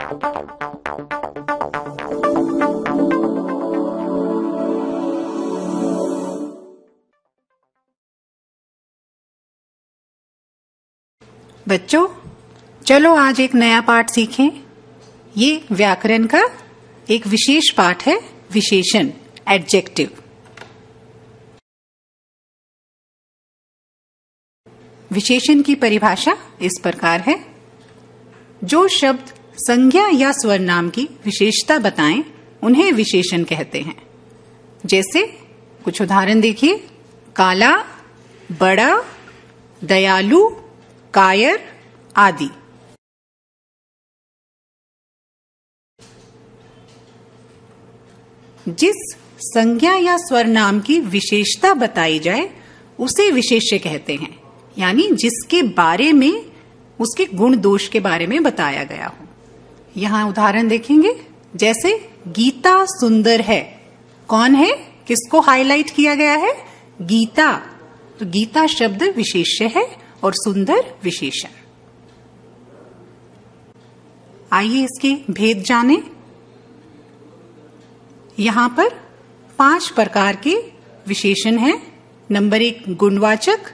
बच्चों, चलो आज एक नया पाठ सीखें। ये व्याकरण का एक विशेष पाठ है, विशेषण, एडजेक्टिव। विशेषण की परिभाषा इस प्रकार है: जो शब्द संज्ञा या स्वरनाम की विशेषता बताएं उन्हें विशेषण कहते हैं। जैसे कुछ उदाहरण देखिए: काला, बड़ा, दयालु, कायर आदि। जिस संज्ञा या स्वरनाम की विशेषता बताई जाए उसे विशेष्य कहते हैं, यानी जिसके बारे में, उसके गुण दोष के बारे में बताया गया हो। यहां उदाहरण देखेंगे, जैसे गीता सुंदर है। कौन है? किसको हाईलाइट किया गया है? गीता। तो गीता शब्द विशेष्य है और सुंदर विशेषण। आइए इसके भेद जानें। यहां पर 5 प्रकार के विशेषण हैं। नंबर 1 गुणवाचक,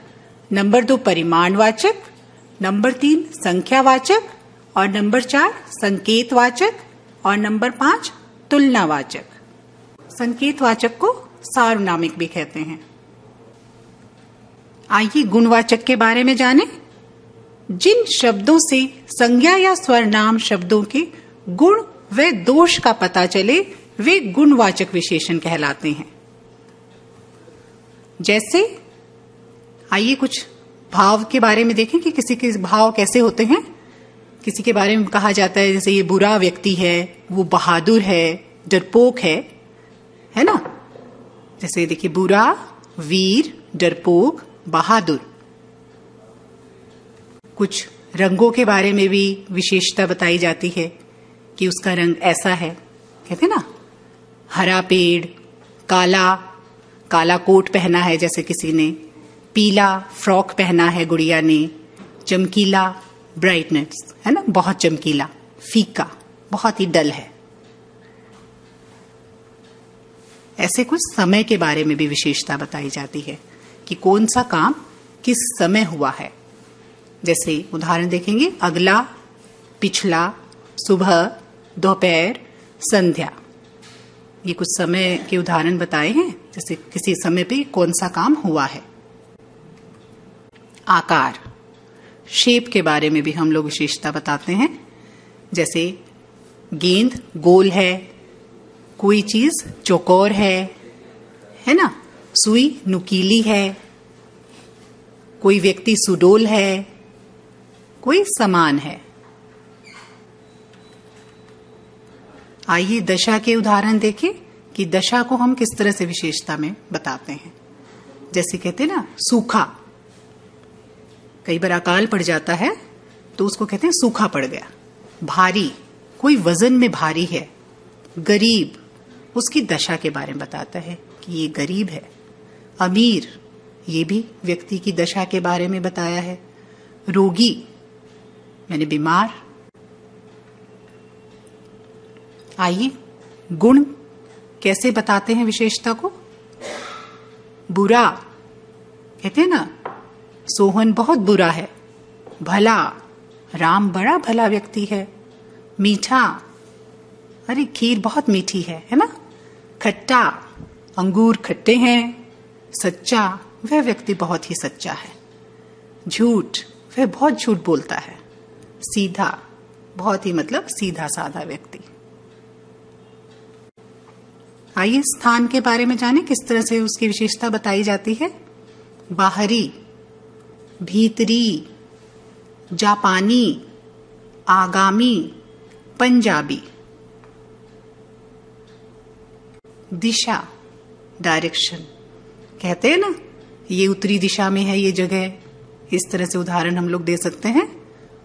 नंबर 2 परिमाणवाचक, नंबर 3 संख्यावाचक और नंबर 4 संकेतवाचक और नंबर 5 तुलनावाचक। संकेतवाचक को सार्वनामिक भी कहते हैं। आइए गुणवाचक के बारे में जानें। जिन शब्दों से संज्ञा या स्वरनाम शब्दों के गुण व दोष का पता चले वे गुणवाचक विशेषण कहलाते हैं। जैसे आइए कुछ भाव के बारे में देखें कि किसी के भाव कैसे होते हैं। किसी के बारे में कहा जाता है जैसे ये बुरा व्यक्ति है, वो बहादुर है, डरपोक है ना। जैसे देखिए बुरा, वीर, डरपोक, बहादुर। कुछ रंगों के बारे में भी विशेषता बताई जाती है कि उसका रंग ऐसा है, कहते ना, हरा पेड़, काला, काला कोट पहना है जैसे किसी ने, पीला फ्रॉक पहना है गुड़िया ने, चमकीला, ब्राइटनेस है ना, बहुत चमकीला, फीका, बहुत ही डल है। ऐसे कुछ समय के बारे में भी विशेषता बताई जाती है कि कौन सा काम किस समय हुआ है। जैसे उदाहरण देखेंगे, अगला, पिछला, सुबह, दोपहर, संध्या। ये कुछ समय के उदाहरण बताए हैं, जैसे किसी समय पे कौन सा काम हुआ है। आकार, शेप के बारे में भी हम लोग विशेषता बताते हैं। जैसे गेंद गोल है, कोई चीज चौकोर है ना, सुई नुकीली है, कोई व्यक्ति सुडोल है, कोई समान है। आइए दशा के उदाहरण देखें कि दशा को हम किस तरह से विशेषता में बताते हैं। जैसे कहते हैं ना, सूखा, कई बार अकाल पड़ जाता है तो उसको कहते हैं सूखा पड़ गया। भारी, कोई वजन में भारी है। गरीब, उसकी दशा के बारे में बताता है कि ये गरीब है। अमीर, ये भी व्यक्ति की दशा के बारे में बताया है। रोगी, यानी बीमार। आइए गुण कैसे बताते हैं विशेषता को। बुरा, कहते हैं ना, सोहन बहुत बुरा है। भला, राम बड़ा भला व्यक्ति है। मीठा, अरे खीर बहुत मीठी है ना। खट्टा, अंगूर खट्टे हैं। सच्चा, वह व्यक्ति बहुत ही सच्चा है। झूठ, वह बहुत झूठ बोलता है। सीधा, बहुत ही मतलब सीधा साधा व्यक्ति। आइए स्थान के बारे में जानें, किस तरह से उसकी विशेषता बताई जाती है। बाहरी, भीतरी, जापानी, आगामी, पंजाबी। दिशा, डायरेक्शन, कहते हैं ना, ये उत्तरी दिशा में है ये जगह। इस तरह से उदाहरण हम लोग दे सकते हैं,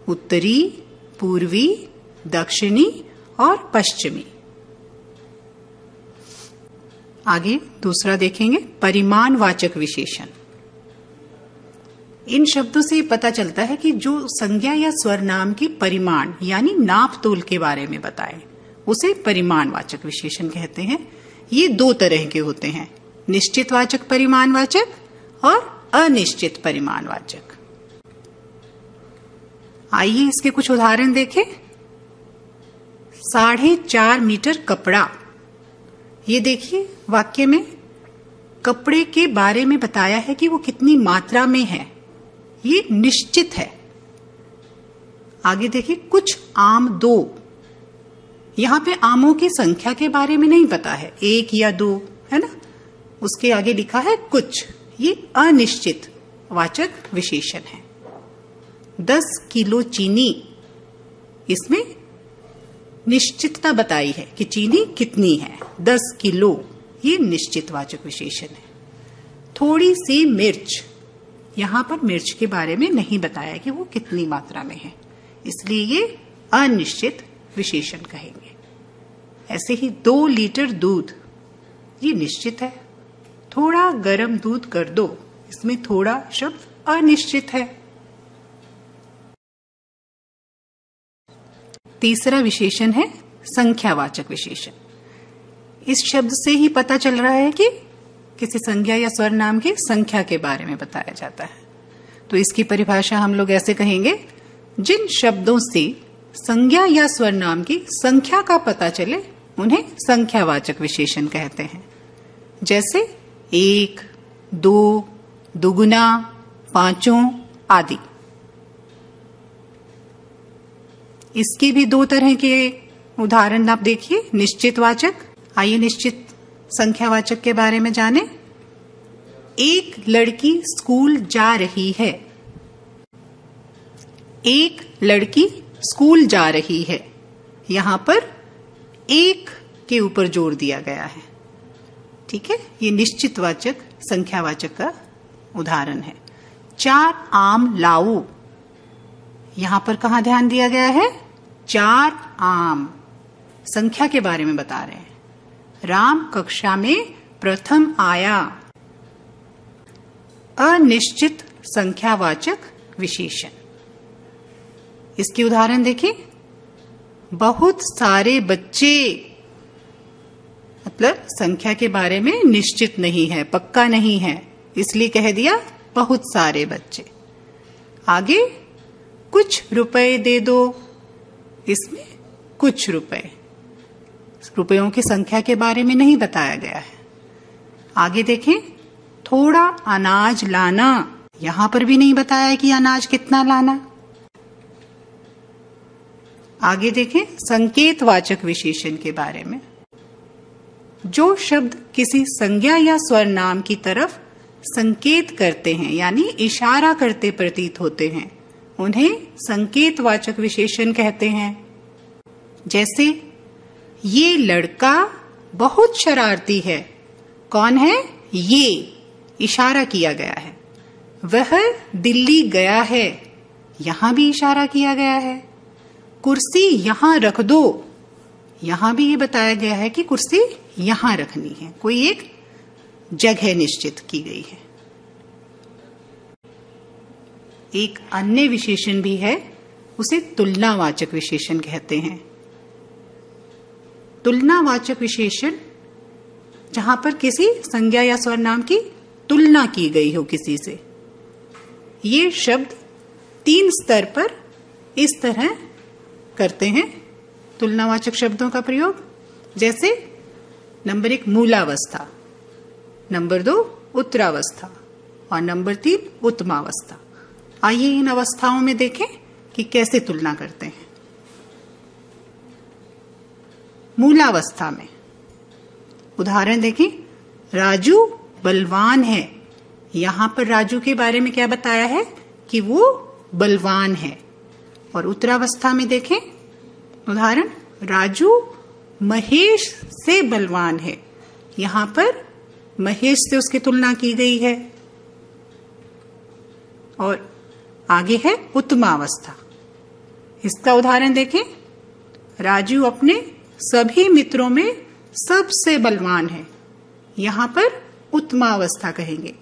उत्तरी, पूर्वी, दक्षिणी और पश्चिमी। आगे दूसरा देखेंगे, परिमाणवाचक विशेषण। इन शब्दों से पता चलता है कि जो संज्ञा या स्वर नाम के परिमाण यानी नाप तोल के बारे में बताए उसे परिमाणवाचक विशेषण कहते हैं। ये दो तरह के होते हैं, निश्चितवाचक परिमाणवाचक और अनिश्चित परिमाणवाचक। आइए इसके कुछ उदाहरण देखें। 4.5 मीटर कपड़ा। ये देखिए वाक्य में कपड़े के बारे में बताया है कि वो कितनी मात्रा में है, ये निश्चित है। आगे देखिए कुछ आम 2। यहां पे आमों की संख्या के बारे में नहीं पता है, 1 या 2, है ना। उसके आगे लिखा है कुछ, ये अनिश्चित वाचक विशेषण है। 10 किलो चीनी, इसमें निश्चितता बताई है कि चीनी कितनी है, 10 किलो, ये निश्चितवाचक विशेषण है। थोड़ी सी मिर्च, यहां पर मिर्च के बारे में नहीं बताया कि वो कितनी मात्रा में है, इसलिए ये अनिश्चित विशेषण कहेंगे। ऐसे ही 2 लीटर दूध, ये निश्चित है। थोड़ा गर्म दूध कर दो, इसमें थोड़ा शब्द अनिश्चित है। तीसरा विशेषण है संख्यावाचक विशेषण। इस शब्द से ही पता चल रहा है कि किसी संज्ञा या स्वर नाम की संख्या के बारे में बताया जाता है। तो इसकी परिभाषा हम लोग ऐसे कहेंगे, जिन शब्दों से संज्ञा या स्वर नाम की संख्या का पता चले उन्हें संख्यावाचक विशेषण कहते हैं। जैसे 1, 2, दुगुना, 5 आदि। इसके भी 2 तरह के उदाहरण आप देखिए। निश्चितवाचक, आइए निश्चित संख्यावाचक के बारे में जानें। एक लड़की स्कूल जा रही है। एक लड़की स्कूल जा रही है, यहां पर एक के ऊपर जोर दिया गया है। ठीक है, ये निश्चितवाचक संख्यावाचक का उदाहरण है। 4 आम लाओ, यहां पर कहां ध्यान दिया गया है, 4 आम, संख्या के बारे में बता रहे हैं। राम कक्षा में प्रथम आया। अनिश्चित संख्यावाचक विशेषण। इसके उदाहरण देखिए। बहुत सारे बच्चे, मतलब संख्या के बारे में निश्चित नहीं है, पक्का नहीं है, इसलिए कह दिया बहुत सारे बच्चे। आगे कुछ रुपए दे दो, इसमें कुछ रुपए, रुपयों की संख्या के बारे में नहीं बताया गया है। आगे देखें, थोड़ा अनाज लाना, यहां पर भी नहीं बताया है कि अनाज कितना लाना। आगे देखें संकेतवाचक विशेषण के बारे में। जो शब्द किसी संज्ञा या स्वर नाम की तरफ संकेत करते हैं यानी इशारा करते प्रतीत होते हैं, उन्हें संकेतवाचक विशेषण कहते हैं। जैसे ये लड़का बहुत शरारती है। कौन है? ये, इशारा किया गया है। वह दिल्ली गया है, यहां भी इशारा किया गया है। कुर्सी यहां रख दो, यहां भी ये बताया गया है कि कुर्सी यहां रखनी है, कोई एक जगह निश्चित की गई है। एक अन्य विशेषण भी है, उसे तुलनावाचक विशेषण कहते हैं। तुलनावाचक विशेषण जहां पर किसी संज्ञा या स्वर नाम की तुलना की गई हो किसी से। ये शब्द 3 स्तर पर इस तरह करते हैं तुलनावाचक शब्दों का प्रयोग। जैसे नंबर 1 मूलावस्था, नंबर 2 उत्तरावस्था और नंबर 3 उत्तमावस्था। आइए इन अवस्थाओं में देखें कि कैसे तुलना करते हैं। मूलावस्था में उदाहरण देखें, राजू बलवान है। यहां पर राजू के बारे में क्या बताया है कि वो बलवान है। और उत्तरावस्था में देखें उदाहरण, राजू महेश से बलवान है। यहां पर महेश से उसकी तुलना की गई है। और आगे है उत्तमावस्था। इसका उदाहरण देखें, राजू अपने सभी मित्रों में सबसे बलवान है। यहां पर उत्तमावस्था कहेंगे,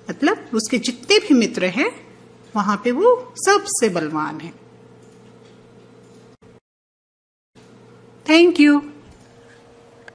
मतलब उसके जितने भी मित्र हैं वहां पे वो सबसे बलवान है। Thank you.